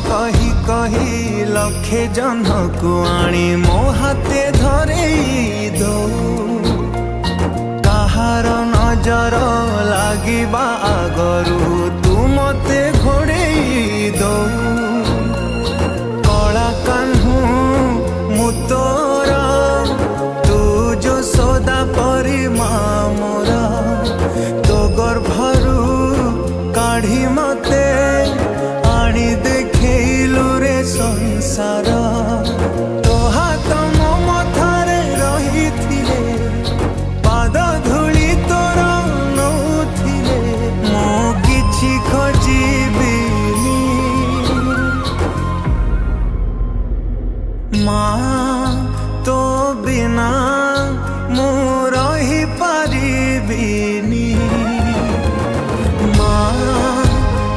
कही कही लखे जन को आनी मो हाथे धरे दो कहार नजर लागिबा आगरू तू मते घोड़े दो कला कान्हू मु तोरा तू जो सदा परी मोरा तो गर्भरू काढ़ी मते आनी देखलु रे संसार तो हाथ मो मथारे रही थिले पाद धूली तोर नौथिले मो किछि खोजिबी